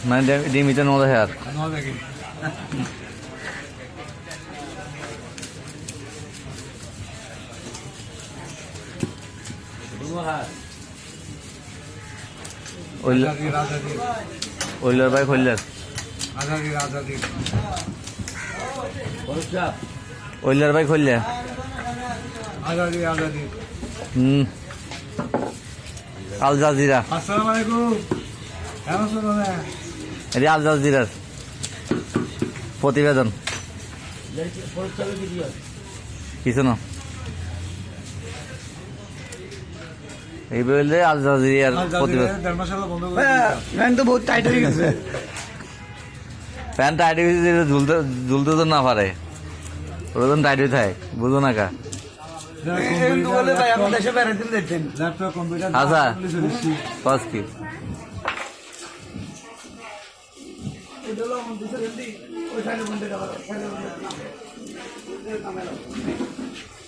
মানে ডিমিতে নদে হার ওইলার ভাই খোল্লার ওইলার ভাই খোল্লা আল জাজিরা এটি আল জাজিরার প্রতিবেদন কিছু না এই বললে আল জাজিরার প্রতিবেদন ফ্যান তো বহুত টাইট হয়ে গেছে ফ্যান টাইট হয়ে গেছে ঝুলতে তো না পারে ওরকম টাইট হয়ে থাকে বুঝো না কা আচ্ছা বাস কি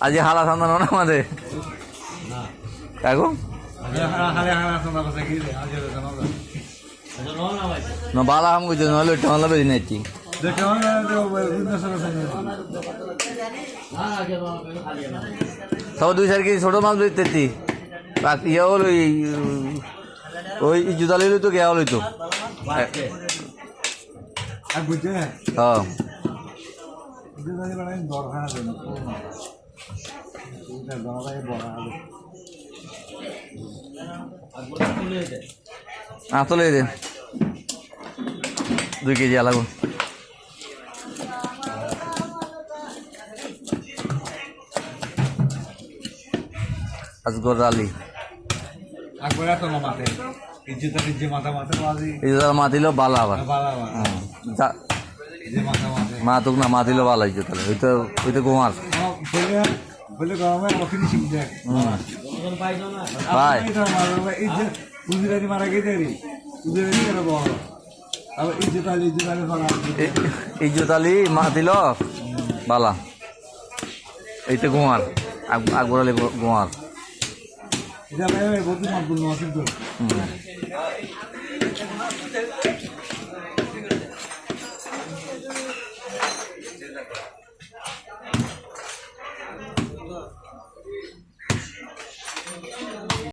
আজ হালা সন্ধান না আমাদের কাকু না বালা হাম করছে নহলে ঠান্ডা বেশি নাইছি সব দুই চার কেজি ছোট মাছ বেচতেছি ইয়ে হল ওই জুতা লইল তো গেয়া লইতো হ্যাঁ চলে দে 2 কেজি আলাগো আসগর আলী আকবর এত না মাথে ইজ্জত মাথা বাজি ইজ্জত মাতিলো বালা আবার মাতুক না মাতিলো বালা ইজ্জত ওই তো কুমার বলে গরমে অফিনি শিখ দেখ ভাই ইজ্জত গুজরাটি মারা গেছে রে গুজরাটি করে বড় আর ইজ্জত আলী মারা ইজ্জত আলী মাতিলো বালা এই তো কুমার আকবর আলী কুমার এটা ভাই বহুত মাত বলনো আছে তো